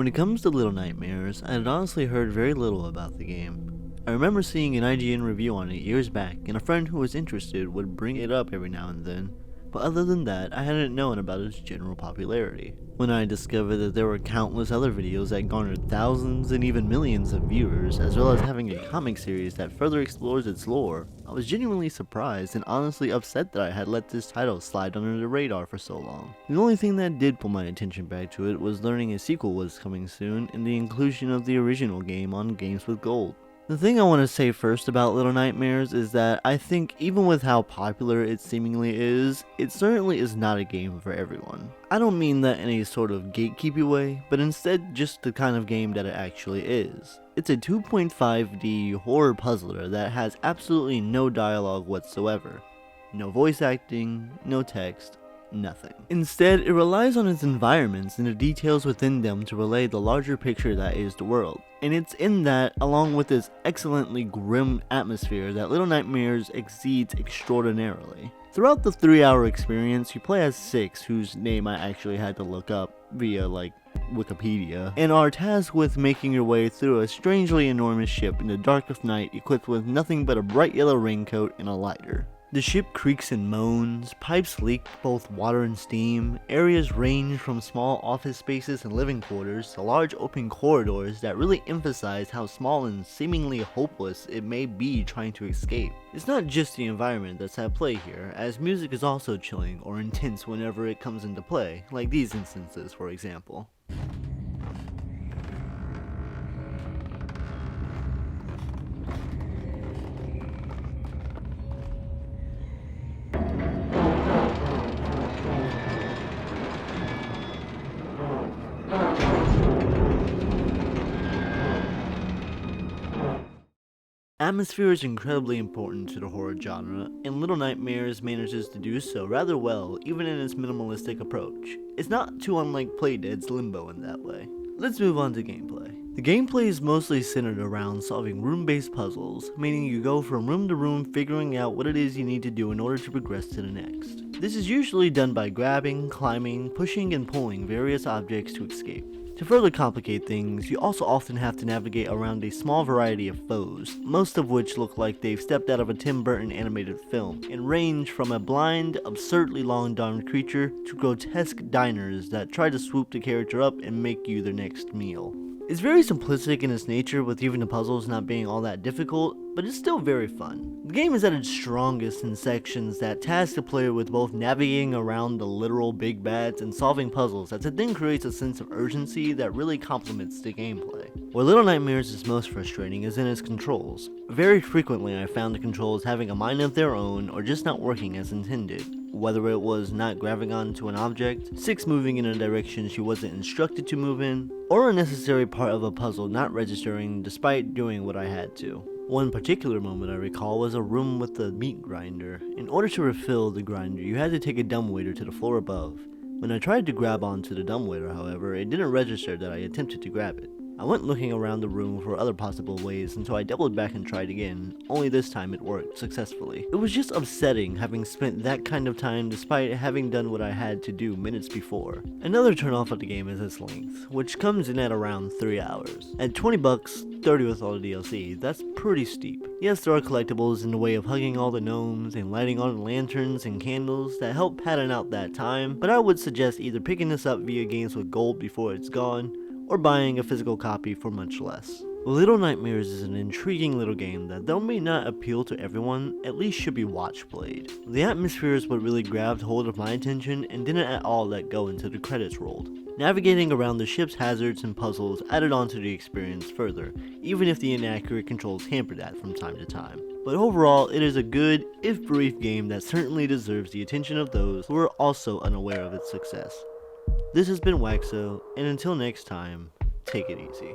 When it comes to Little Nightmares, I had honestly heard very little about the game. I remember seeing an IGN review on it years back, and a friend who was interested would bring it up every now and then, but other than that, I hadn't known about its general popularity. When I discovered that there were countless other videos that garnered thousands and even millions of viewers, as well as having a comic series that further explores its lore, I was genuinely surprised and honestly upset that I had let this title slide under the radar for so long. The only thing that did pull my attention back to it was learning a sequel was coming soon and the inclusion of the original game on Games with Gold. The thing I want to say first about Little Nightmares is that I think even with how popular it seemingly is, it certainly is not a game for everyone. I don't mean that in a sort of gatekeepy way, but instead just the kind of game that it actually is. It's a 2.5D horror puzzler that has absolutely no dialogue whatsoever. No voice acting, no text, nothing. Instead, it relies on its environments and the details within them to relay the larger picture that is the world. And it's in that, along with this excellently grim atmosphere, that Little Nightmares exceeds extraordinarily. Throughout the 3-hour experience, you play as 6, whose name I actually had to look up via Wikipedia, and are tasked with making your way through a strangely enormous ship in the dark of night equipped with nothing but a bright yellow raincoat and a lighter. The ship creaks and moans, pipes leak both water and steam, areas range from small office spaces and living quarters to large open corridors that really emphasize how small and seemingly hopeless it may be trying to escape. It's not just the environment that's at play here, as music is also chilling or intense whenever it comes into play, like these instances for example. Atmosphere is incredibly important to the horror genre, and Little Nightmares manages to do so rather well even in its minimalistic approach. It's not too unlike Playdead's Limbo in that way. Let's move on to gameplay. The gameplay is mostly centered around solving room-based puzzles, meaning you go from room to room figuring out what it is you need to do in order to progress to the next. This is usually done by grabbing, climbing, pushing, and pulling various objects to escape. To further complicate things, you also often have to navigate around a small variety of foes, most of which look like they've stepped out of a Tim Burton animated film, and range from a blind, absurdly long-armed creature to grotesque diners that try to swoop the character up and make you their next meal. It's very simplistic in its nature, with even the puzzles not being all that difficult, but it's still very fun. The game is at its strongest in sections that task the player with both navigating around the literal big bads and solving puzzles, that then creates a sense of urgency that really complements the gameplay. Where Little Nightmares is most frustrating is in its controls. Very frequently I found the controls having a mind of their own or just not working as intended. Whether it was not grabbing onto an object, 6 moving in a direction she wasn't instructed to move in, or a necessary part of a puzzle not registering despite doing what I had to. One particular moment I recall was a room with a meat grinder. In order to refill the grinder, you had to take a dumbwaiter to the floor above. When I tried to grab onto the dumbwaiter, however, it didn't register that I attempted to grab it. I went looking around the room for other possible ways until I doubled back and tried again, only this time it worked successfully. It was just upsetting having spent that kind of time despite having done what I had to do minutes before. Another turnoff of the game is its length, which comes in at around 3 hours. At $20, 30 with all the DLC, that's pretty steep. Yes, there are collectibles in the way of hugging all the gnomes and lighting all the lanterns and candles that help pattern out that time, but I would suggest either picking this up via Games with Gold before it's gone, or buying a physical copy for much less. Little Nightmares is an intriguing little game that, though may not appeal to everyone, at least should be watch played. The atmosphere is what really grabbed hold of my attention and didn't at all let go until the credits rolled. Navigating around the ship's hazards and puzzles added on to the experience further, even if the inaccurate controls hampered that from time to time. But overall, it is a good, if brief, game that certainly deserves the attention of those who are also unaware of its success. This has been Waxo, and until next time, take it easy.